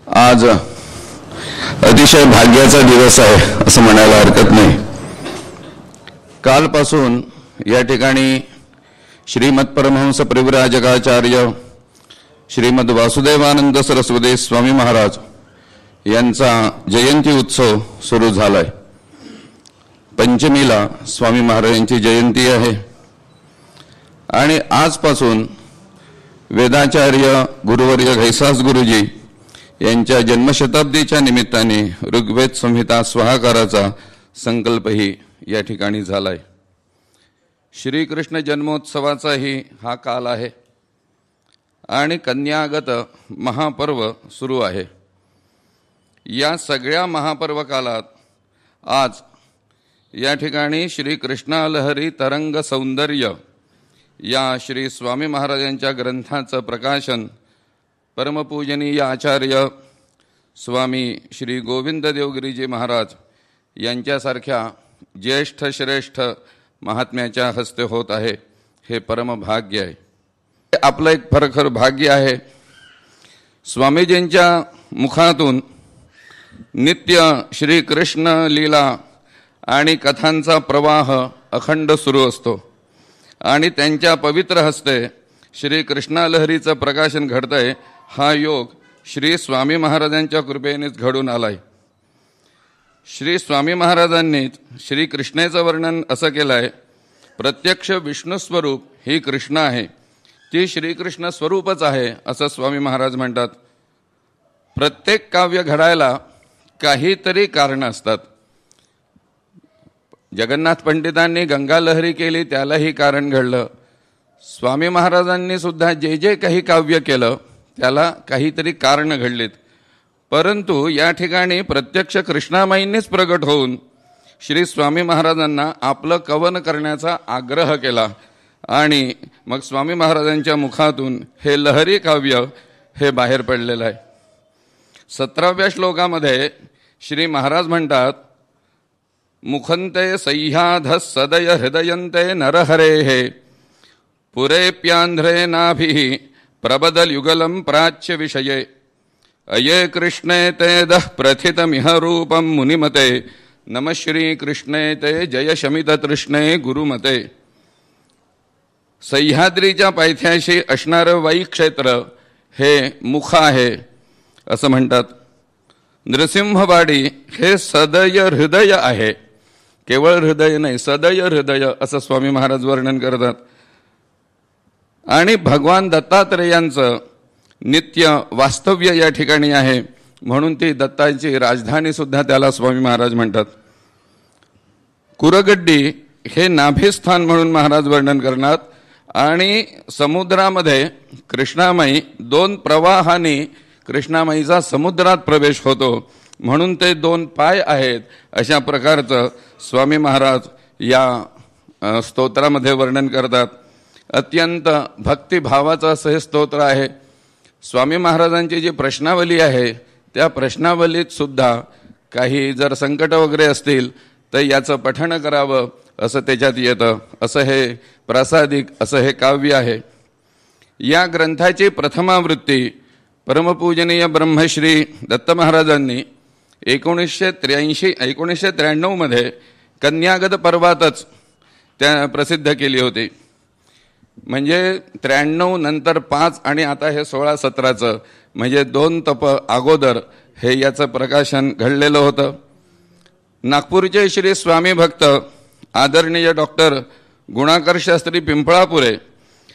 आज अतिशय भाग्याचा दिवस आहे असं म्हणायला हरकत नाही। कालपासून या ठिकाणी श्रीमद परमहंस परिव्राजकाचार्य श्रीमद वासुदेवानंद सरस्वती स्वामी महाराज यांचा जयंती उत्सव सुरू झालाय। पंचमीला स्वामी महाराजांची जयंती आहे आणि आजपासून वेदाचार्य गुरुवर्य घैसास गुरुजी यांच्या जन्मशताब्दीच्या निमित्ताने ऋग्वेद संहिता स्वाहाकाराचा संकल्पही या ठिकाणी झालाय। श्रीकृष्ण जन्मोत्सवाचाही हा काल आहे आणि कन्यागत महापर्व सुरू आहे। या सगळ्या महापर्व कालात आज या ठिकाणी श्री कृष्णालहरी तरंग सौंदर्य या श्री स्वामी महाराजांच्या ग्रंथाचं प्रकाशन परमपूजनीय आचार्य स्वामी श्री गोविंद देवगिरीजी महाराज यांच्यासारख्या ज्येष्ठ श्रेष्ठ महात्म्याच्या हस्ते होत आहे। हे परमभाग्य आहे। आपलं एक खरखर भाग्य आहे। स्वामीजींच्या मुखातून नित्य श्री कृष्ण लीला आणि कथांचा प्रवाह अखंड सुरू असतो आणि त्यांच्या पवित्र हस्ते श्री कृष्णालहरीचं प्रकाशन घडतंय। हा योग श्री स्वामी महाराजांच्या कृपेनेच घडून आलाय। श्री स्वामी महाराजांनी श्री कृष्णेचं वर्णन असं केलंय, प्रत्यक्ष विष्णू स्वरूप ही कृष्ण आहे, ती श्रीकृष्ण स्वरूपच आहे असं स्वामी महाराज म्हणतात। प्रत्येक काव्य घडायला काहीतरी कारण असतात। जगन्नाथ पंडितांनी गंगा लहरी केली, त्यालाही कारण घडलं। स्वामी महाराजांनी सुद्धा जे जे काही काव्य केलं त्याला काहीतरी कारण घडलीत, परंतु या ठिकाणी प्रत्यक्ष कृष्णामाईंनीच प्रगट होऊन श्री स्वामी महाराजांना आपलं कवन करण्याचा आग्रह केला आणि मग स्वामी महाराजांच्या मुखातून हे लहरी काव्य हे बाहेर पडलेलं आहे। 17व्या श्लोकामध्ये श्री महाराज म्हणतात, मुखंते सह्याध सदय हृदयंते नरहरेः पुरेप्यांध्रे नाभिः प्रबदल युगलम प्राच्य विषये अये कृष्णे ते दः प्रथितमिह रूपम मुनिमते नमः श्री कृष्णे ते जय शमित तृष्णे गुरुमते। सह्याद्रीच्या पायथ्याशी असणारं वाई क्षेत्र हे मुख आहे असं म्हणतात। नृसिंहवाडी हे सदय हृदय आहे, केवळ हृदय नाही सदय हृदय असं स्वामी महाराज वर्णन करतात। आणि भगवान दत्तात्रेयांचं नित्य वास्तव्य या ठिकाणी आहे, म्हणून ती दत्ताची राजधानी सुद्धा त्याला स्वामी महाराज म्हणतात। कुरगड्डी हे नाभिस्थान म्हणून महाराज वर्णन करतात आणि समुद्रामध्ये कृष्णामाई 2 प्रवाहाने कृष्णामाईचा समुद्रात प्रवेश होतो, म्हणून ते 2 पाय आहेत अशा प्रकारचं स्वामी महाराज या स्तोत्रामध्ये वर्णन करतात। अत्यंत भक्तिभावाचं असं हे स्तोत्र आहे। स्वामी महाराजांची जी प्रश्नावली आहे त्या प्रश्नावलीत सुद्धा काही जर संकट वगैरे असतील तर याचं पठण करावं असं त्याच्यात येतं। असं हे प्रासादिक असं हे काव्य आहे। या ग्रंथाची प्रथमावृत्ती परमपूजनीय ब्रह्मश्री दत्त महाराजांनी 1993 मध्ये कन्यागत पर्वातच त्या प्रसिद्ध केली होती। म्हणजे 93 नंतर 5 आणि आता हे 16-17चं म्हणजे 2 तप अगोदर हे याचं प्रकाशन घडलेलं होतं। नागपूरचे श्री स्वामी भक्त आदरणीय डॉक्टर गुणाकर शास्त्री पिंपळापुरे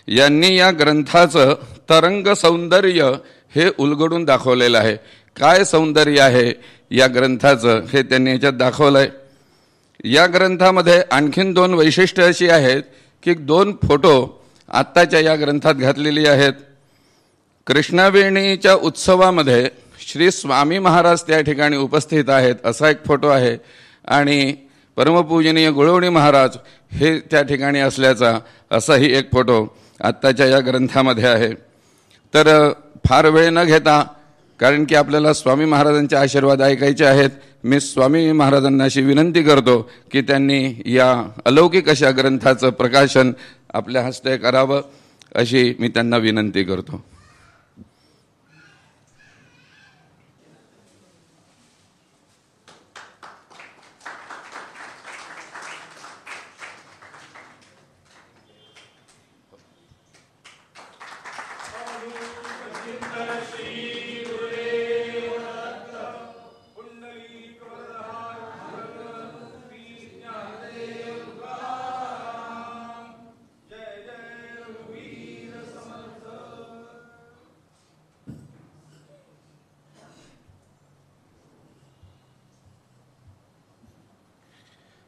यांनी या ग्रंथाचं तरंग सौंदर्य हे उलगडून दाखवलेलं आहे। काय सौंदर्य आहे या ग्रंथाचं हे त्यांनी याच्यात दाखवलंय। या ग्रंथामध्ये आणखीन 2 वैशिष्ट्य अशी आहेत की 2 फोटो आत्ताच्या या ग्रंथात घातलेली आहेत। कृष्णवेणीच्या उत्सवामध्ये श्री स्वामी महाराज त्या ठिकाणी उपस्थित आहेत असा एक फोटो आहे आणि परमपूजनीय गुळवणी महाराज हे त्या ठिकाणी असल्याचा असाही एक फोटो आत्ताच्या या ग्रंथामध्ये आहे। तर फार वेळ न घेता, कारण की आपल्याला स्वामी महाराजांचे आशीर्वाद ऐकायचे आहेत, मी स्वामी महाराजांना अशी विनंती करतो की त्यांनी या अलौकिक अशा ग्रंथाचं प्रकाशन आपल्या हस्ते करावं अशी मी त्यांना विनंती करतो।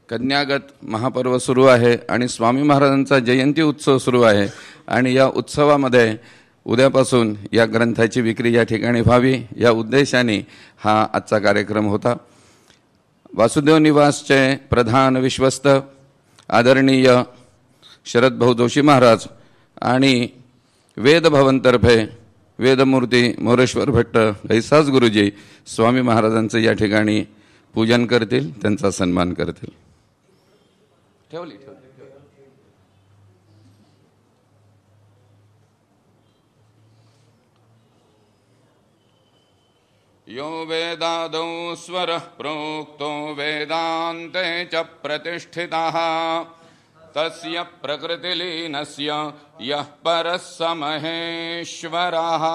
कन्यागत महापर्व सुरू आहे आणि स्वामी महाराजांचा जयंती उत्सव सुरू आहे आणि या उत्सवामध्ये उद्यापासून या ग्रंथाची विक्री या ठिकाणी व्हावी या उद्देशाने हा आजचा कार्यक्रम होता. वासुदेव निवासचे प्रधान विश्वस्त आदरणीय शरद भाऊ जोशी महाराज आणि वेद भवनतर्फे वेदमूर्ती मोरेश्वर भट्ट गैसास गुरुजी स्वामी महाराजांचं या ठिकाणी पूजन करतील, त्यांचा सन्मान करतील. ठेवली यो वेदादौ स्वरः प्रोक्तो वेदान्ते च प्रतिष्ठितः तस्य प्रकृतिलीनस्य यः परः स महेश्वरः.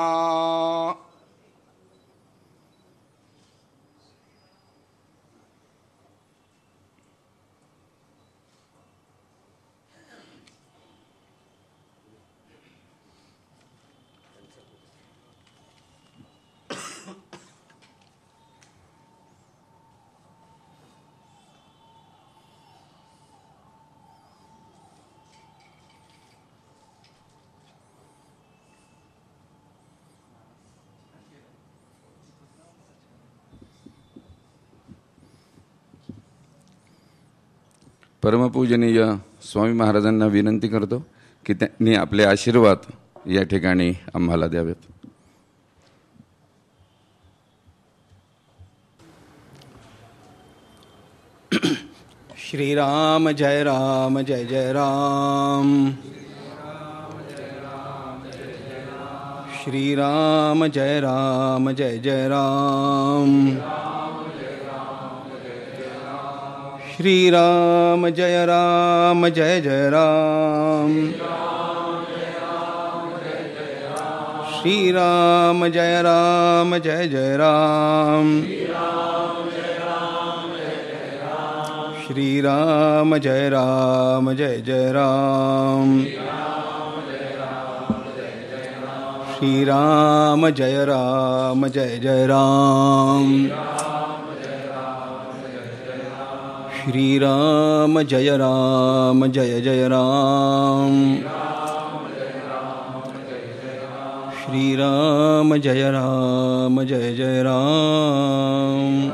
परमपूजनीय स्वामी महाराजांना विनंती करतो की त्यांनी आपले आशीर्वाद या ठिकाणी आम्हाला द्यावेत. श्रीराम जय राम जय जय राम. श्रीराम जय राम जय जय राम. श्रीराम जय राम जय जय राम. श्रीराम जय राम जय जय राम. श्रीराम जय राम जय जय राम. श्रीराम जय राम जय जय राम. श्रीराम जय राम जय जय राम. श्रीराम जय राम जय जय राम.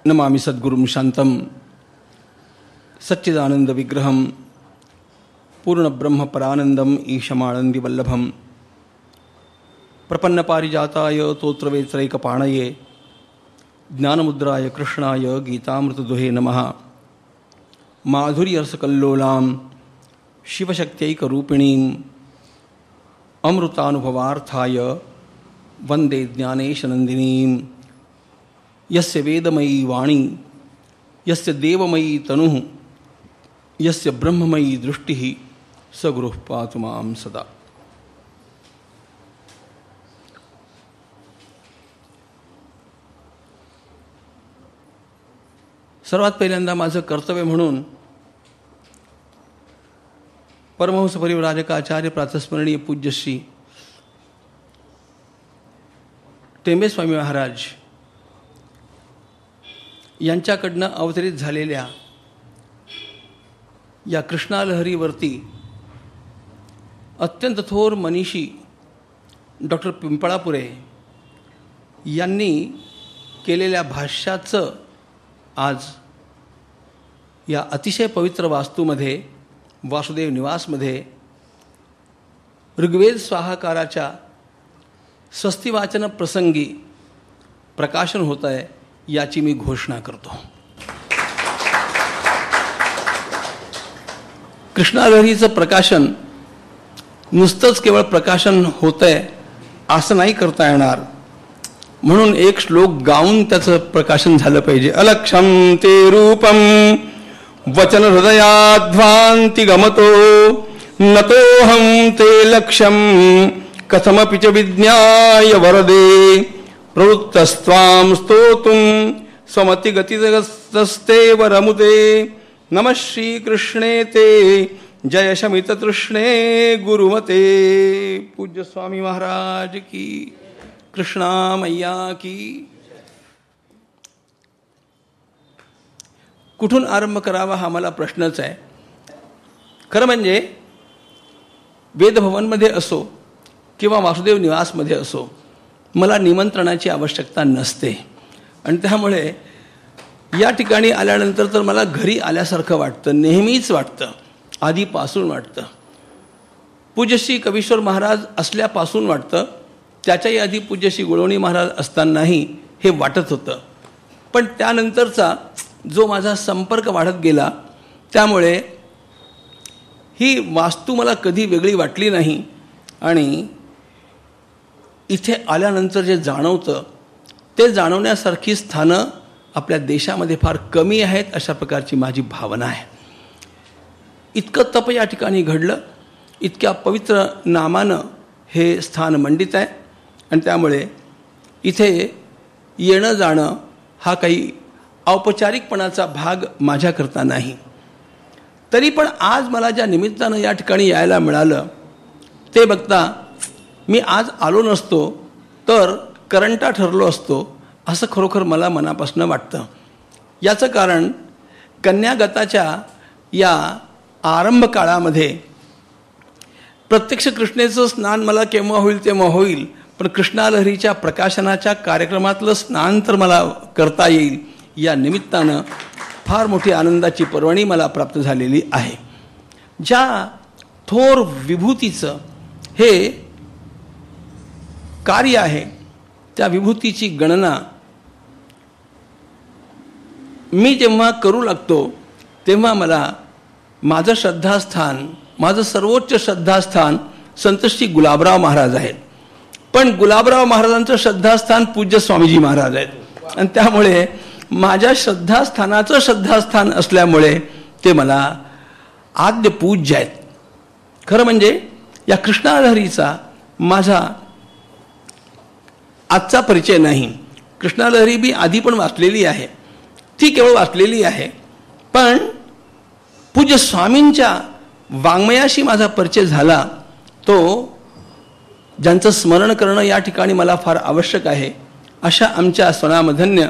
नमामि सद्गुरुं शांतं सच्चिदानंद विग्रहं पूर्ण परानंदम ईशमानंदी वल्लभम प्रपन्न पारिजाताय तोत्रवेत्रैकपाणये ज्ञानमुद्राय कृष्णाय गीतामृतदुहे नमः. माधुर्यरसकल्लोलां शिवशक्त्यैकरूपिणीं अमृतानुभवार्थाय वन्दे ज्ञानेशनन्दिनीं. यस्य वेदमयी वाणी यस्य देवमयी तनुः यस्य ब्रह्ममयी दृष्टिः स गुरुः पातु मां सदा. सर्वात पहिल्यांदा माझं कर्तव्य म्हणून परमहंस परिव्राजकाचार्य प्रातस्मरणीय पूज्यश्री टेंबेस्वामी महाराज यांच्याकडनं अवतरित झालेल्या या कृष्णालहरीवरती अत्यंत थोर मनीषी डॉक्टर पिंपळापुरे यांनी केलेल्या भाष्याचं आज या अतिशय पवित्र वास्तूमध्ये वासुदेव निवासमध्ये ऋग्वेद स्वाहाकाराच्या स्वस्तिवाचन प्रसंगी प्रकाशन होत आहे याची मी घोषणा करतो. कृष्णालहरीचं प्रकाशन नुसतंच केवळ प्रकाशन होतंय असं नाही करता येणार, म्हणून एक श्लोक गाऊन त्याचं प्रकाशन झालं पाहिजे. अलक्षम ते रूपम वचन हृदयाध्वांति गमतो नतोऽहं ते लक्ष्यं कथमपि च विज्ञाय वरदे प्रवृत्तस्त्वां स्तोतुं स्वमतिगतितस्ते वरमुते नमः श्रीकृष्णे ते जय शमिततृष्णे गुरुमते। पूज्य स्वामी महाराज की, कृष्णा मैया की। कुठून आरंभ करावा हा मला प्रश्नच आहे. खरं म्हणजे वेदभवनमध्ये असो किंवा वासुदेव निवासमध्ये असो मला निमंत्रणाची आवश्यकता नसते आणि त्यामुळे या ठिकाणी आल्यानंतर तर मला घरी आल्यासारखं वाटतं, नेहमीच वाटतं, आधीपासून वाटतं. पूज्यश्री कवीश्वर महाराज असल्यापासून वाटतं, त्याच्याही आधी पूज्यश्री गुळवणी महाराज असतानाही हे वाटत होतं. पण त्यानंतरचा जो माझा संपर्क वाढत गेला त्यामुळे ही वास्तू मला कधी वेगळी वाटली नाही आणि इथे आल्यानंतर जे जाणवतं ते जाणवण्यासारखी स्थानं आपल्या देशामध्ये फार कमी आहेत अशा प्रकारची माझी भावना आहे. इतकं तप या ठिकाणी घडलं, इतक्या पवित्र नामानं हे स्थान मंडित आहे आणि त्यामुळे इथे येणं जाणं हा काही औपचारिकपणाचा भाग माझ्याकरता नाही. तरी पण आज मला ज्या निमित्तानं या ठिकाणी यायला मिळालं ते बघता मी आज आलो नसतो तर करंटा ठरलो असतो असं खरोखर मला मनापासून वाटतं. याचं कारण कन्यागताच्या या आरंभ काळामध्ये प्रत्यक्ष कृष्णेचं स्नान मला केव्हा होईल तेव्हा होईल, पण कृष्णालहरीच्या प्रकाशनाच्या कार्यक्रमातलं स्नान तर मला करता येईल या निमित्तानं फार मोठी आनंदाची पर्वणी मला प्राप्त झालेली आहे. ज्या थोर विभूतीचं हे कार्य आहे त्या विभूतीची गणना मी जेव्हा करू लागतो तेव्हा मला माझं श्रद्धास्थान, माझं सर्वोच्च श्रद्धास्थान संत श्री गुलाबराव महाराज आहेत. पण गुलाबराव महाराजांचं श्रद्धास्थान पूज्य स्वामीजी महाराज आहेत आणि त्यामुळे माझ्या श्रद्धास्थानाचं श्रद्धास्थान असल्यामुळे ते मला आद्य पूज्य आहेत. खरं म्हणजे या कृष्णालहरीचा माझा आजचा परिचय नाही. कृष्णालहरी बी आधी पण वाचलेली आहे, ती केवळ वाचलेली आहे, पण पूज्य स्वामींच्या वाङ्मयाशी माझा परिचय झाला तो ज्यांचं स्मरण करणं या ठिकाणी मला फार आवश्यक आहे अशा आमच्या स्वनामधन्य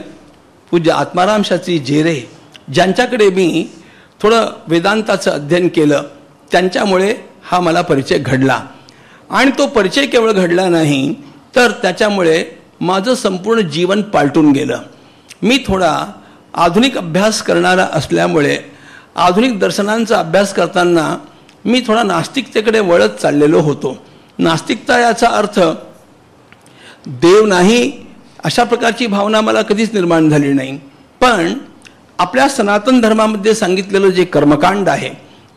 पूज्य आत्माराम शास्त्री जेरे, ज्यांच्याकडे मी थोडं वेदांताचं अध्ययन केलं, त्यांच्यामुळे हा मला परिचय घडला. आणि तो परिचय केवळ घडला नाही तर त्याच्यामुळे माझं संपूर्ण जीवन पालटून गेलं. मी थोडा आधुनिक अभ्यास करणारा असल्यामुळे आधुनिक दर्शनांचा अभ्यास करताना मी थोडा नास्तिकतेकडे वळत चाललेलो होतो. नास्तिकता याचा अर्थ देव नाही अशा प्रकारची भावना मला कधीच निर्माण झाली नाही. पण आपल्या सनातन धर्मामध्ये सांगितलेलं जे कर्मकांड आहे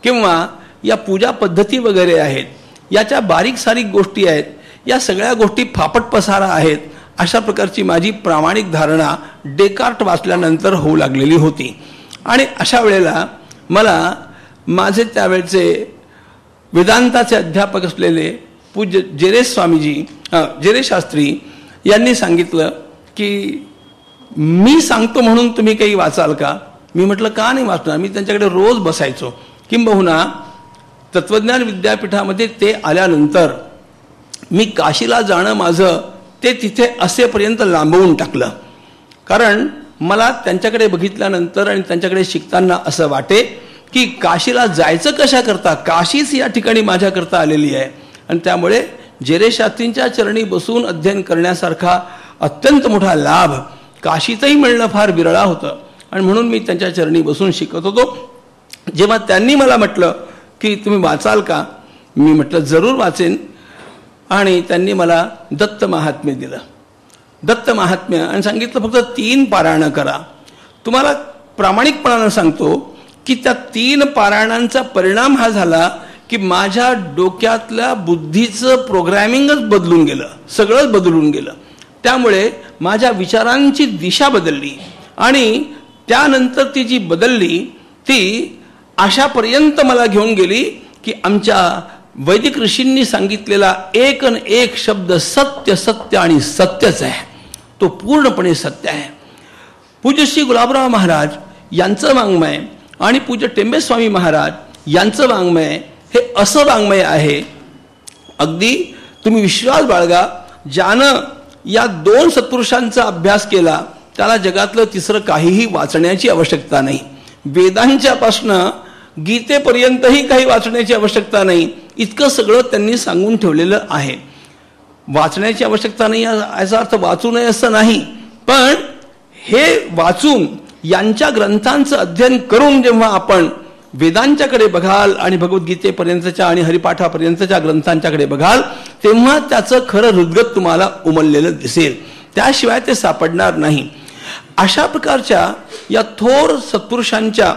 किंवा या पूजा पद्धती वगैरे आहेत, याच्या बारीक सारीक गोष्टी आहेत, या सगळ्या गोष्टी फापट पसारा आहेत अशा प्रकारची माझी प्रामाणिक धारणा डेकार्ट वाचल्यानंतर होऊ लागलेली होती. आणि अशा वेळेला मला माझे त्यावेळचे वेदांताचे अध्यापक असलेले पूज्य जेरे शास्त्री यांनी सांगितलं की मी सांगतो म्हणून तुम्ही काही वाचाल का? मी म्हटलं का नाही वाचणार, मी त्यांच्याकडे रोज बसायचो. किंबहुना तत्वज्ञान विद्यापीठामध्ये ते आल्यानंतर मी काशीला जाणं माझं ते तिथे असेपर्यंत लांबवून टाकलं. कारण मला त्यांच्याकडे बघितल्यानंतर आणि त्यांच्याकडे शिकताना असं वाटे की काशीला जायचं कशा करता, काशीच या ठिकाणी माझ्याकरता आलेली आहे. आणि त्यामुळे जेरे शास्त्रींच्या चरणी बसून अध्ययन करण्यासारखा अत्यंत मोठा लाभ काशीतही मिळणं फार विरळा होतं आणि म्हणून मी त्यांच्या चरणी बसून शिकत होतो. जेव्हा त्यांनी मला म्हटलं की तुम्ही वाचाल का, मी म्हटलं जरूर वाचेन. आणि त्यांनी मला दत्त महात्म्य दिलं, दत्त महात्म्य, आणि सांगितलं फक्त 3 पारायणं करा. तुम्हाला प्रामाणिकपणानं सांगतो की त्या 3 पारायणांचा परिणाम हा झाला की माझ्या डोक्यातल्या बुद्धीचं प्रोग्रॅमिंगच बदलून गेलं, सगळंच बदलून गेलं. त्यामुळे माझ्या विचारांची दिशा बदलली आणि त्यानंतर ती जी बदलली ती अशापर्यंत मला घेऊन गेली की आमच्या वैदिक ऋषींनी सांगितलेला एक न एक शब्द सत्य सत्य आणि सत्यच आहे, तो पूर्णपणे सत्य आहे. पूज्य श्री गुलाबराव महाराज यांचं वाङ्मय आणि पूज्य टेंबेस्वामी महाराज यांचं वाङ्मय हे असं वाङ्मय आहे, अगदी तुम्ही विश्वास बाळगा, ज्यानं या दोन सत्पुरुषांचा अभ्यास केला त्याला जगातलं तिसरं काहीही वाचण्याची आवश्यकता नाही. वेदांच्यापासनं गीतेपर्यंतही काही वाचण्याची आवश्यकता नाही, इतकं सगळं त्यांनी सांगून ठेवलेलं आहे. वाचण्याची आवश्यकता नाही याचा अर्थ वाचू नये असं नाही, पण हे वाचून यांच्या ग्रंथांचं अध्ययन करून जेव्हा आपण वेदांच्याकडे बघाल आणि भगवद्गीतेपर्यंतच्या आणि हरिपाठापर्यंतच्या ग्रंथांच्याकडे बघाल तेव्हा त्याचं खरं हृदगत तुम्हाला उमललेलं दिसेल, त्याशिवाय ते सापडणार नाही. अशा प्रकारच्या या थोर सत्पुरुषांच्या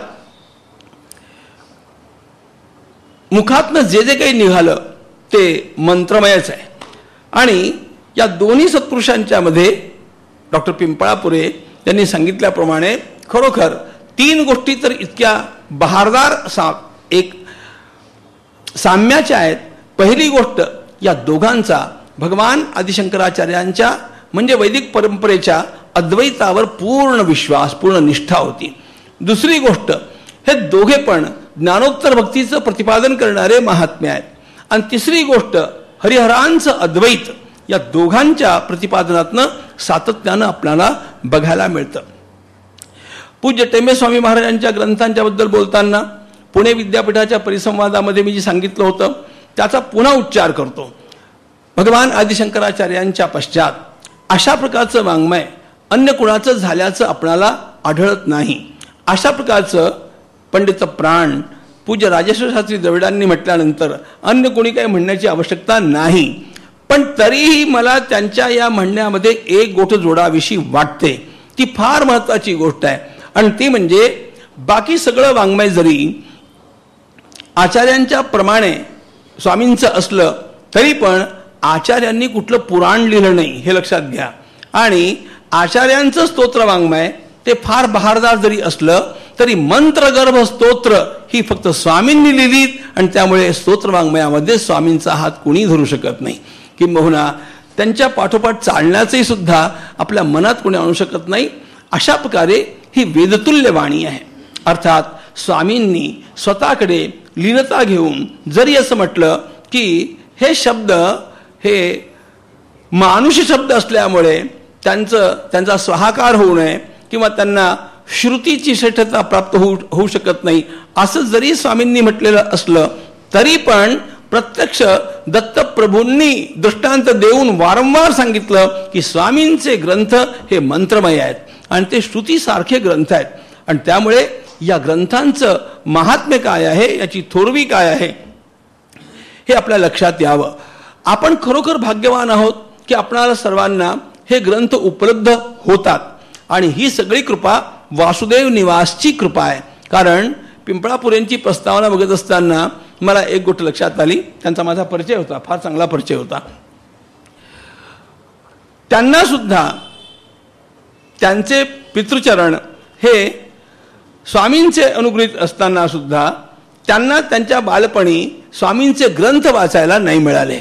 मुखातनं जे जे काही निघालं ते मंत्रमयच आहे. आणि या दोन्ही सत्पुरुषांच्या मध्ये डॉक्टर पिंपळापुरे यांनी सांगितल्याप्रमाणे खरोखर तीन गोष्टी तर इतक्या बहारदार एक साम्याच्या आहेत. पहिली गोष्ट, या दोघांचा भगवान आदिशंकराचार्यांच्या म्हणजे वैदिक परंपरेच्या अद्वैतावर पूर्ण विश्वास, पूर्ण निष्ठा होती. दुसरी गोष्ट, हे दोघे पण ज्ञानोत्तर भक्तीचं प्रतिपादन करणारे महात्मे आहेत. आणि तिसरी गोष्ट, हरिहरांचं अद्वैत या दोघांच्या प्रतिपादनातनं सातत्यानं आपल्याला बघायला मिळतं. पूज्य टेंबेस्वामी महाराजांच्या ग्रंथांच्या बद्दल बोलताना पुणे विद्यापीठाच्या परिसंवादामध्ये मी जे सांगितलं होतं त्याचा पुन्हा उच्चार करतो. भगवान आदिशंकराचार्यांच्या पश्चात अशा प्रकारचं वाङ्मय अन्य कुणाचं झाल्याचं आपणाला आढळत नाही. अशा प्रकारचं पंडित प्राण पूज्य राजेश्वर शास्त्री द्रविडांनी म्हटल्यानंतर अन्य कोणी काही म्हणण्याची आवश्यकता नाही. पण तरीही मला त्यांच्या या म्हणण्यामध्ये एक गोष्ट जोडाविषयी वाटते, ती फार महत्वाची गोष्ट आहे. आणि ती म्हणजे बाकी सगळं वाङ्मय जरी आचार्यांच्या प्रमाणे स्वामींचं असलं तरी पण आचार्यांनी कुठलं पुराण लिहिलं नाही, हे लक्षात घ्या. आणि आचार्यांचं स्तोत्र वाङ्मय ते फार बहारदार जरी असलं तरी मंत्रगर्भ स्तोत्र ही फक्त स्वामींनी लिहिलीत आणि त्यामुळे स्तोत्र वाङ्मयामध्ये स्वामींचा हात कुणी धरू शकत नाही. किंबहुना त्यांच्या पाठोपाठ चालण्याचंही सुद्धा आपल्या मनात कोणी आणू शकत नाही. अशा प्रकारे ही वेदतुल्य वाणी आहे. अर्थात स्वामींनी स्वतःकडे लीनता घेऊन जरी असं म्हटलं की हे शब्द हे मानुष शब्द असल्यामुळे त्यांचा स्वाहाकार होऊ नये किंवा त्यांना श्रुतीची श्रेष्ठता प्राप्त होऊ शकत नाही, असं जरी स्वामींनी म्हटलेलं असलं तरी पण प्रत्यक्ष दत्तप्रभूंनी दृष्टांत देऊन वारंवार सांगितलं की स्वामींचे ग्रंथ हे मंत्रमय आहेत आणि ते श्रुतीसारखे ग्रंथ आहेत. आणि त्यामुळे या ग्रंथांचं महात्म्य काय आहे, याची थोरवी काय आहे, हे आपल्या लक्षात यावं. आपण खरोखर भाग्यवान आहोत की आपणाला सर्वांना हे ग्रंथ उपलब्ध होतात. आणि ही सगळी कृपा वासुदेव निवासची कृपा आहे. कारण पिंपळापुरेंची प्रस्तावना बघत असताना मला एक गोष्ट लक्षात आली. त्यांचा माझा परिचय होता, फार चांगला परिचय होता. त्यांना सुद्धा त्यांचे पितृचरण हे स्वामींचे अनुग्रहित असताना सुद्धा त्यांना त्यांच्या बालपणी स्वामींचे ग्रंथ वाचायला नाही मिळाले.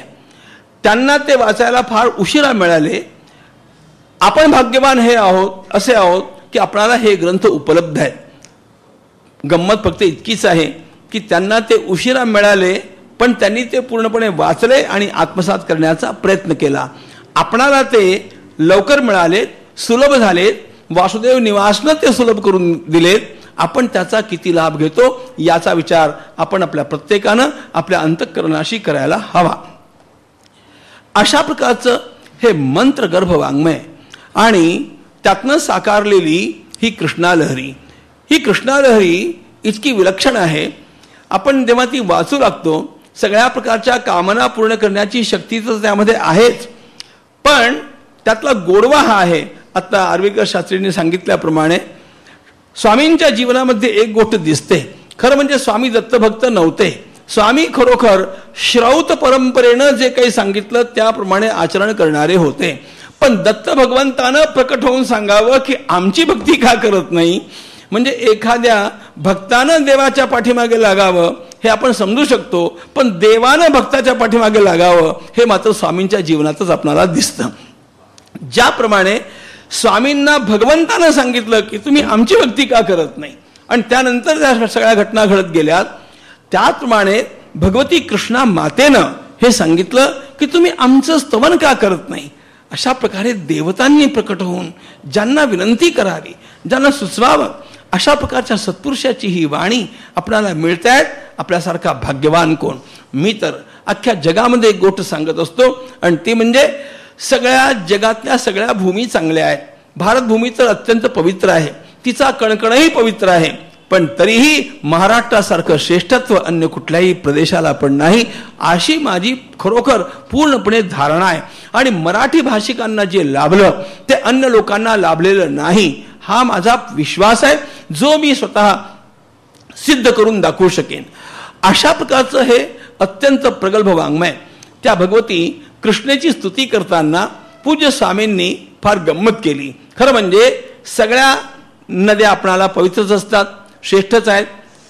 त्यांना ते वाचायला फार उशिरा मिळाले. आपण भाग्यवान असे आहोत की आपल्याला हे ग्रंथ उपलब्ध आहेत. गंमत फक्त इतकीच आहे की त्यांना ते उशिरा मिळाले पण त्यांनी ते पूर्णपणे वाचले आणि आत्मसात करण्याचा प्रयत्न केला. आपणाला ते लवकर मिळाले, सुलभ झाले, वासुदेव निवासनं ते सुलभ करून दिलेत. आपण त्याचा किती लाभ घेतो याचा विचार आपण आपल्या प्रत्येकानं आपल्या अंतःकरणाशी करायला हवा. अशा प्रकारचं हे मंत्रगर्भ वाङ्मय आणि त्यातनं साकारलेली ही कृष्णालहरी, ही कृष्णालहरी इतकी विलक्षण आहे. आपण जेव्हा ती वाचू लागतो सगळ्या प्रकारच्या कामना पूर्ण करण्याची शक्ती तर त्यामध्ये आहेच, पण त्यातला गोडवा हा आहे. आता आर्वीकर शास्त्रींनी सांगितल्याप्रमाणे स्वामींच्या जीवनामध्ये एक गोष्ट दिसते. खरं म्हणजे स्वामी दत्तभक्त नव्हते. स्वामी खरोखर श्रौत परंपरेनं जे काही सांगितलं त्याप्रमाणे आचरण करणारे होते. पण दत्त भगवंतानं प्रकट होऊन सांगावं की आमची भक्ती का करत नाही. म्हणजे एखाद्या भक्तानं देवाच्या पाठीमागे लागावं हे आपण समजू शकतो, पण देवानं भक्ताच्या पाठीमागे लागावं हे मात्र स्वामींच्या जीवनातच आपल्याला दिसतं. ज्याप्रमाणे स्वामींना भगवंतानं सांगितलं की तुम्ही आमची भक्ती का करत नाही, आणि त्यानंतर त्या सगळ्या घटना घडत गेल्यात, त्याचप्रमाणे भगवती कृष्णा मातेनं हे सांगितलं की तुम्ही आमचं स्तवन का करत नाही. अशा प्रकारे देवतांनी प्रकट होऊन ज्यांना विनंती करावी, ज्यांना सुचवावं, अशा प्रकारच्या सत्पुरुषाची ही वाणी आपल्याला मिळतायत. आपल्यासारखा भाग्यवान कोण. मी तर अख्ख्या जगामध्ये एक गोष्ट सांगत असतो, आणि ती म्हणजे सगळ्या जगातल्या सगळ्या भूमी चांगल्या आहेत. भारतभूमी तर अत्यंत पवित्र आहे, तिचा कणकणही पवित्र आहे, पण तरीही महाराष्ट्रासारखं श्रेष्ठत्व अन्य कुठल्याही प्रदेशाला पण नाही, अशी माझी खरोखर पूर्णपणे धारणा आहे. आणि मराठी भाषिकांना जे लाभलं ते अन्य लोकांना लाभलेलं नाही, हा माझा विश्वास आहे, जो मी स्वतः सिद्ध करून दाखवू शकेन. अशा प्रकारचं हे अत्यंत प्रगल्भ वाङ्मय. त्या भगवती कृष्णेची स्तुती करताना पूज्य स्वामींनी फार गंमत केली. खरं म्हणजे सगळ्या नद्या आपणाला पवित्रच असतात, श्रेष्ठच आहेत,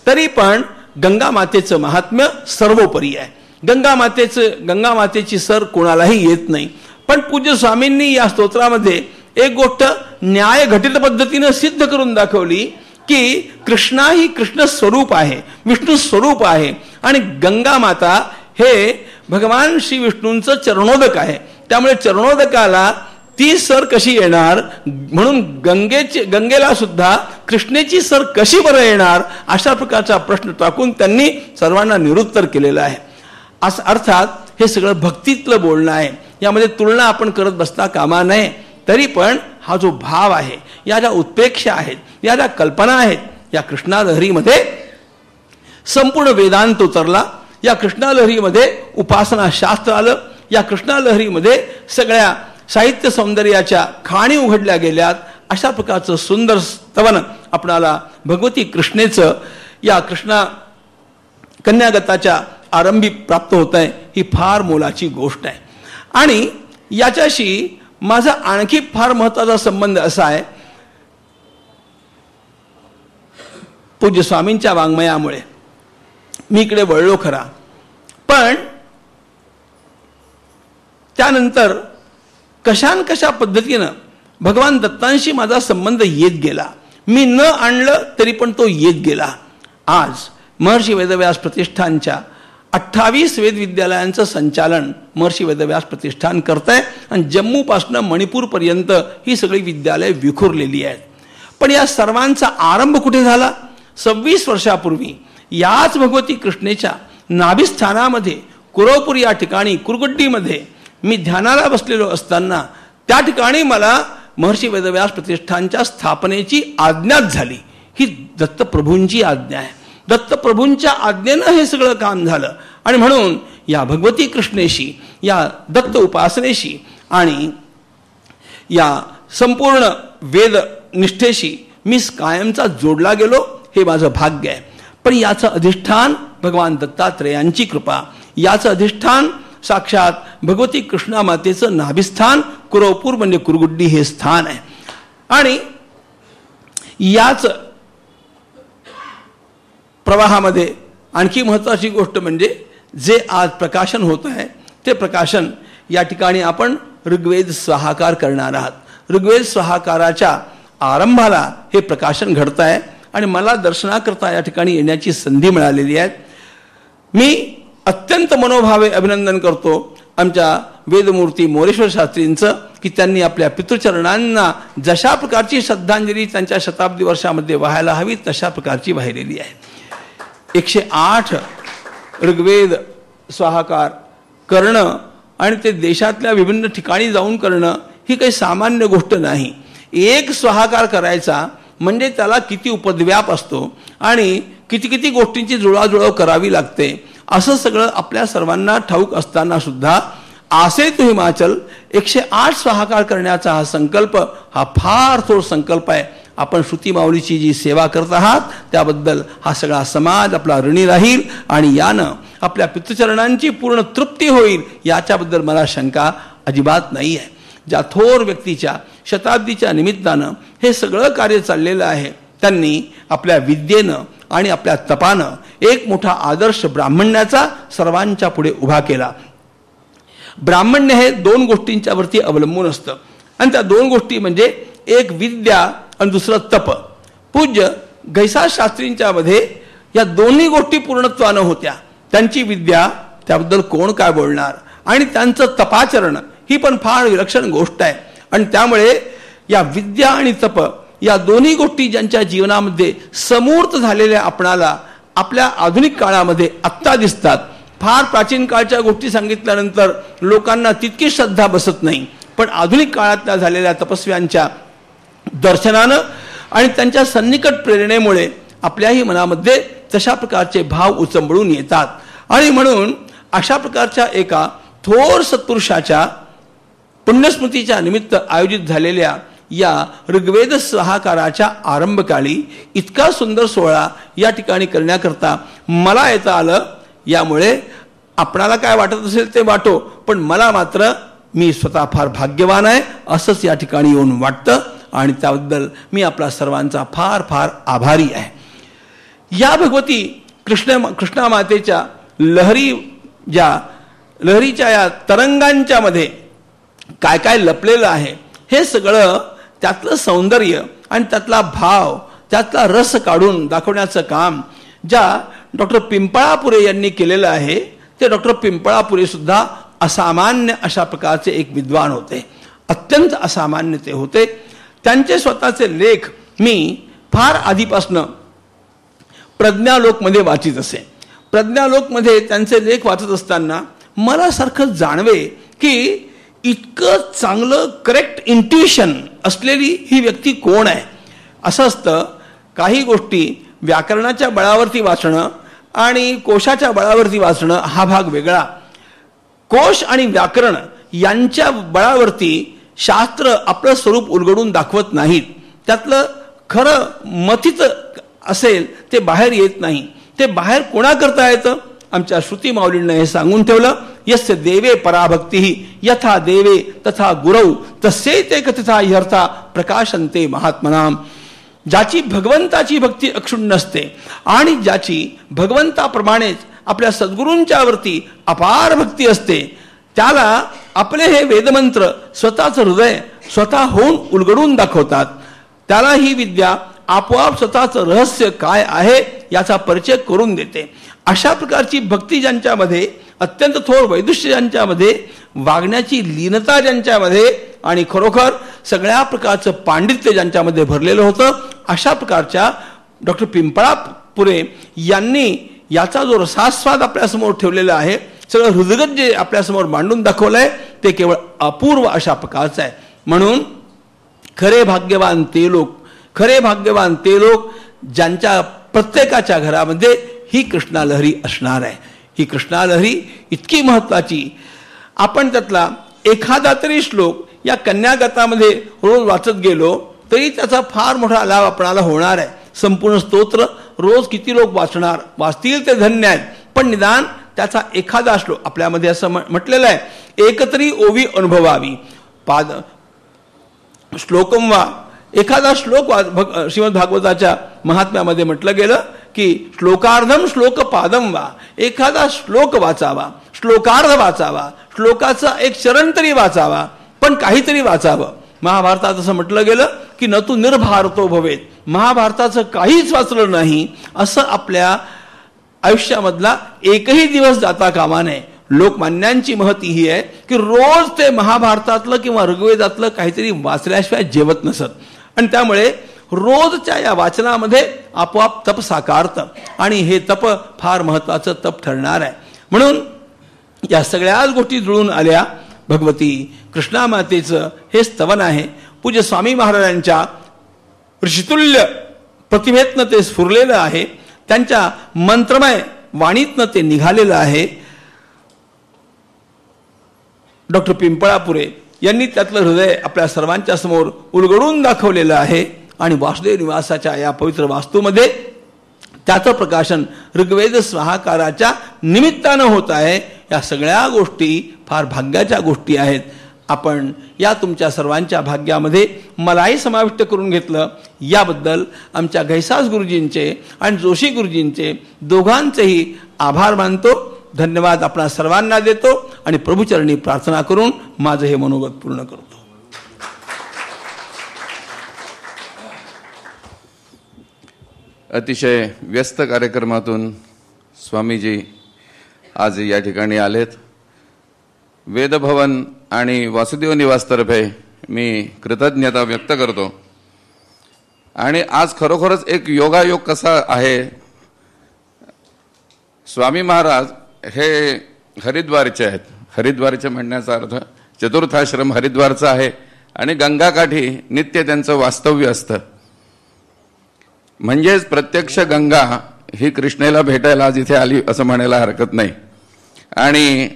तरी पण गंगा मातेचं महात्म्य सर्वोपरी आहे. गंगा मातेची सर कोणालाही येत नाही. पण पूज्य स्वामींनी या स्तोत्रामध्ये एक गोष्ट न्याय घटित पद्धतीनं सिद्ध करून दाखवली की कृष्णा ही कृष्ण स्वरूप आहे, विष्णू स्वरूप आहे, आणि गंगा माता हे भगवान श्री विष्णूंचं चरणोदक आहे. त्यामुळे चरणोदकाला ती सर कशी येणार, म्हणून गंगेला सुद्धा कृष्णेची सर कशी बरं येणार, अशा प्रकारचा प्रश्न टाकून त्यांनी सर्वांना निरुत्तर केलेलं आहे. असं अर्थात हे सगळं भक्तीतलं बोलणं आहे, यामध्ये तुलना आपण करत बसता कामा नये. तरी पण हा जो भाव आहे, या ज्या उत्प्रेक्षा आहेत, या ज्या कल्पना आहेत, या कृष्णालहरीमध्ये संपूर्ण वेदांत उतरला. या कृष्णालहरीमध्ये उपासना शास्त्र आलं. या कृष्णालहरीमध्ये सगळ्या साहित्य सौंदर्याच्या खाणी उघडल्या गेल्यात. अशा प्रकारचं सुंदर स्तवन आपणाला भगवती कृष्णेचं या कृष्णा कन्यागताच्या आरंभी प्राप्त होत आहे. ही फार मोलाची गोष्ट आहे. आणि याच्याशी माझा आणखी फार महत्वाचा संबंध असा आहे, पूज्य स्वामींच्या वाङ्मयामुळे मी इकडे वळलो खरा, पण त्यानंतर कशा पद्धतीनं भगवान दत्तांशी माझा संबंध येत गेला. मी न आणलं तरी पण तो येत गेला. आज महर्षी वेदव्यास प्रतिष्ठानच्या 28 वेदविद्यालयांचं संचालन महर्षी वेदव्यास प्रतिष्ठान करत आहे, आणि जम्मूपासून मणिपूरपर्यंत ही सगळी विद्यालय विखुरलेली आहेत. पण या सर्वांचा आरंभ कुठे झाला? 26 वर्षापूर्वी याच भगवती कृष्णेच्या नाभिस्थानामध्ये कुरवपूर या ठिकाणी कुरगुड्डीमध्ये मी ध्यानाला बसलेलो असताना त्या ठिकाणी मला महर्षी वेदव्यास प्रतिष्ठानच्या स्थापनेची आज्ञाच झाली. ही दत्तप्रभूंची आज्ञा आहे. दत्तप्रभूंच्या आज्ञेनं हे सगळं काम झालं. आणि म्हणून या भगवती कृष्णेशी, या दत्त उपासनेशी आणि या संपूर्ण वेद निष्ठेशी मी कायमचा जोडला गेलो. हे माझं भाग्य आहे. पण याचं अधिष्ठान भगवान दत्तात्रेयांची कृपा, याचं अधिष्ठान साक्षात भगवती कृष्णा मातेचं नाभिस्थान कुरवपूर म्हणजे कुरगुड्डी हे स्थान आहे. आणि याच प्रवाहामध्ये आणखी महत्त्वाची गोष्ट म्हणजे जे आज प्रकाशन होत आहे ते प्रकाशन या ठिकाणी आपण ऋग्वेद स्वाहाकार करणार आहात. ऋग्वेद स्वाहाकाराच्या आरंभाला हे प्रकाशन घडत आहे आणि मला दर्शनाकरता या ठिकाणी येण्याची संधी मिळालेली आहे. मी अत्यंत मनोभावे अभिनंदन करतो आमच्या वेदमूर्ती मोरेश्वर शास्त्रींचं की त्यांनी आपल्या पितृचरणांना जशा प्रकारची श्रद्धांजली त्यांच्या शताब्दी वर्षामध्ये व्हायला हवी तशा प्रकारची वाहिलेली आहे. 108 ऋग्वेद स्वाहाकार करणं आणि ते देशातल्या विभिन्न ठिकाणी जाऊन करणं ही काही सामान्य गोष्ट नाही. एक स्वाहाकार करायचा म्हणजे त्याला किती उपद्व्याप असतो आणि किती किती गोष्टींची जुळवाजुळव करावी लागते. असं सगळं आपल्या सर्वांना ठाऊक असताना सुद्धा आसे तो हिमाचल 108 स्वाहाकार करण्याचा हा संकल्प हा फार थोर संकल्प आहे. आपण श्रुती माऊलीची जी सेवा करत आहात त्याबद्दल हा सगळा समाज आपला ऋणी राहील आणि यानं आपल्या पितृचरणांची पूर्ण तृप्ती होईल याच्याबद्दल मला शंका अजिबात नाही आहे. ज्या थोर व्यक्तीच्या शताब्दीच्या निमित्तानं हे सगळं कार्य चाललेलं आहे त्यांनी आपल्या विद्येनं आणि आपल्या तपानं एक मोठा आदर्श ब्राह्मण्याचा सर्वांच्या पुढे उभा केला. ब्राह्मण्य हे 2 गोष्टींच्या वरती अवलंबून असतं आणि त्या 2 गोष्टी म्हणजे एक विद्या आणि दुसरं तप. पूज्य गैसा शास्त्रींच्या मध्ये या दोन्ही गोष्टी पूर्णत्वानं होत्या. त्यांची विद्या त्याबद्दल कोण काय बोलणार, आणि त्यांचं तपाचरण ही पण फार विलक्षण गोष्ट आहे. आणि त्यामुळे या विद्या आणि तप या दोन्ही गोष्टी ज्यांच्या जीवनामध्ये समूर्त झालेल्या आपणाला आपल्या आधुनिक काळामध्ये आत्ता दिसतात. फार प्राचीन काळच्या गोष्टी सांगितल्यानंतर लोकांना तितकी श्रद्धा बसत नाही, पण आधुनिक काळातल्या झालेल्या तपस्व्यांच्या दर्शनानं आणि त्यांच्या सन्निकट प्रेरणेमुळे आपल्याही मनामध्ये तशा प्रकारचे भाव उचंबळून येतात. आणि म्हणून अशा प्रकारच्या एका थोर सत्पुरुषाच्या पुण्यस्मृतीच्या निमित्त आयोजित झालेल्या या ऋग्वेद सहाकाराच्या आरंभकाळी इतका सुंदर सोहळा या ठिकाणी करण्याकरता मला येता आलं. यामुळे आपणाला काय वाटत असेल ते वाटो, पण मला मात्र मी स्वतः फार भाग्यवान आहे असंच या ठिकाणी येऊन वाटतं आणि त्याबद्दल मी आपला सर्वांचा फार फार आभारी आहे. या भगवती कृष्णा मातेच्या लहरीच्या या तरंगांच्या मध्ये काय काय लपलेलं आहे हे सगळं त्यातलं सौंदर्य आणि त्यातला भाव त्यातला रस काढून दाखवण्याचं काम ज्या डॉक्टर पिंपळापुरे यांनी केलेलं आहे. ते डॉक्टर पिंपळापुरे सुद्धा असामान्य अशा प्रकारचे एक विद्वान होते. अत्यंत असामान्य ते होते. त्यांचे स्वतःचे लेख मी फार आधीपासनं प्रज्ञालोकमध्ये वाचित असे. प्रज्ञालोकमध्ये त्यांचे लेख वाचत असताना मला सारखं जाणवे की इतकं चांगलं करेक्ट इंट्युशन असलेली ही व्यक्ती कोण आहे. असं असतं, काही गोष्टी व्याकरणाच्या बळावरती वाचणं आणि कोशाच्या बळावरती वाचणं हा भाग वेगळा. कोश आणि व्याकरण यांच्या बळावरती शास्त्र आपलं स्वरूप उलगडून दाखवत नाहीत. त्यातलं खरं मथित असेल ते बाहेर येत नाही. ते बाहेर कोणाकरता येतं? आमच्या श्रुती माऊलींना हे सांगून ठेवलं, यस्य देवे पराभक्ती यथा देवे तथा गुरौ तस्यैते कथिता ह्यर्था प्रकाशन्ते महात्मनाम. ज्याची भगवंताची भक्ती अक्षुण्ण असते आणि ज्याची भगवंताप्रमाणेच आपल्या सद्गुरूंच्या वरती अपार भक्ती असते, त्याला आपले हे वेदमंत्र स्वतःचं हृदय स्वतः होऊन उलगडून दाखवतात. त्याला ही विद्या आपोआप स्वतःचं रहस्य काय आहे याचा परिचय करून देते. अशा प्रकारची भक्ती ज्यांच्यामध्ये, अत्यंत थोर वैदुष्य ज्यांच्यामध्ये, वागण्याची लीनता ज्यांच्यामध्ये आणि खरोखर सगळ्या प्रकारचं पांडित्य ज्यांच्यामध्ये भरलेलं होतं, अशा प्रकारच्या डॉक्टर पिंपळापुरे यांनी याचा जो रसास्वाद आपल्यासमोर ठेवलेला आहे, सगळं हृदगत जे आपल्यासमोर मांडून दाखवलं आहे, ते केवळ अपूर्व अशा प्रकारचं आहे. म्हणून खरे भाग्यवान ते लोक ज्यांच्या प्रत्येकाच्या घरामध्ये ही कृष्णालहरी असणार आहे. ही कृष्णालहरी इतकी महत्त्वाची, आपण त्यातला एखादा तरी श्लोक या कन्यागतामध्ये रोज वाचत गेलो तरी त्याचा फार मोठा लाभ आपणाला होणार आहे. संपूर्ण स्तोत्र रोज किती लोक वाचतील ते धन्य आहेत, पण निदान त्याचा एखादा श्लोक आपल्यामध्ये असं म्हटलेलं आहे, एकतरी ओवी अनुभवावी पाद श्लोकम वा. एखादा श्लोक श्रीमद भागवताच्या महात्म्यामध्ये म्हटलं गेलं की श्लोकार्धम श्लोक पादम वा. एखादा श्लोक वाचावा, श्लोकार्ध वाचावा, श्लोकाचा एक चरण तरी वाचावा, पण काहीतरी वाचावं. महाभारतात असं म्हटलं गेलं की न तू निर्भारतो भवेत. महाभारताचं काहीच वाचलं नाही असं आपल्या आयुष्यामधला एकही दिवस जाता कामा नये. लोकमान्यांची महती ही आहे की रोज ते महाभारतातलं किंवा ऋग्वेदातलं काहीतरी वाचल्याशिवाय जेवत नसत, आणि त्यामुळे रोजच्या या वाचनामध्ये आपोआप तप साकारतं आणि हे तप फार महत्त्वाचं तप ठरणार आहे. म्हणून या सगळ्याच गोष्टी जुळून आल्या. भगवती कृष्णा मातेचं हे स्तवन आहे. पूज्य स्वामी महाराजांच्या ऋषितुल्य प्रतिभेतनं ते स्फुरलेलं आहे. त्यांच्या मंत्रमय वाणीतनं ते निघालेलं आहे. डॉक्टर पिंपळापुरे यांनी त्यातलं हृदय आपल्या सर्वांच्या समोर उलगडून दाखवलेलं आहे आणि वासुदेव निवासाच्या या पवित्र वास्तूमध्ये त्याचं प्रकाशन ऋग्वेद स्वाहाकाराच्या निमित्तानं होत आहे. या सगळ्या गोष्टी फार भाग्याच्या गोष्टी आहेत. आपण या तुमच्या सर्वांच्या भाग्यामध्ये मलाही समाविष्ट करून घेतलं, याबद्दल आमच्या घैसास गुरुजींचे आणि जोशी गुरुजींचे दोघांचेही आभार मानतो. धन्यवाद आपणा सर्वांना देतो आणि प्रभुचरणी प्रार्थना करून माझं हे मनोगत पूर्ण करतो. अतिशय व्यस्त कार्यक्रमातून स्वामीजी आज या ठिकाणी आलेत. वेदभवन आणि वासुदेव निवासतर्फे मी कृतज्ञता व्यक्त करतो. आणि आज खरोखरच एक योगायोग कसा आहे, स्वामी महाराज हे हरिद्वारचे आहेत. हरिद्वारचे म्हणण्याचा अर्थ चतुर्थाश्रम हरिद्वारचा आहे आणि गंगाकाठी नित्य त्यांचं वास्तव्य असतं. म्हणजेच प्रत्यक्ष गंगा ही कृष्णेला भेटायला आज इथे आली असं म्हणायला हरकत नाही. आणि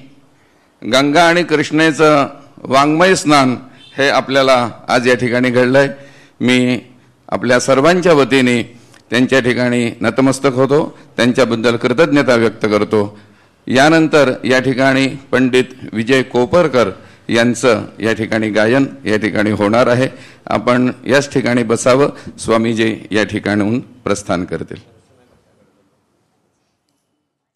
गंगा आणि कृष्णेचं वाङ्मय स्नान हे आपल्याला आज या ठिकाणी घडलंय. मी आपल्या सर्वांच्या वतीने त्यांच्या ठिकाणी नतमस्तक होतो, त्यांच्याबद्दल कृतज्ञता व्यक्त करतो. यानंतर या ठिकाणी पंडित विजय कोपरकर यांचं या ठिकाणी गायन या ठिकाणी होणार आहे. आपण याच ठिकाणी बसावं. स्वामीजी या ठिकाणाहून प्रस्थान करतील.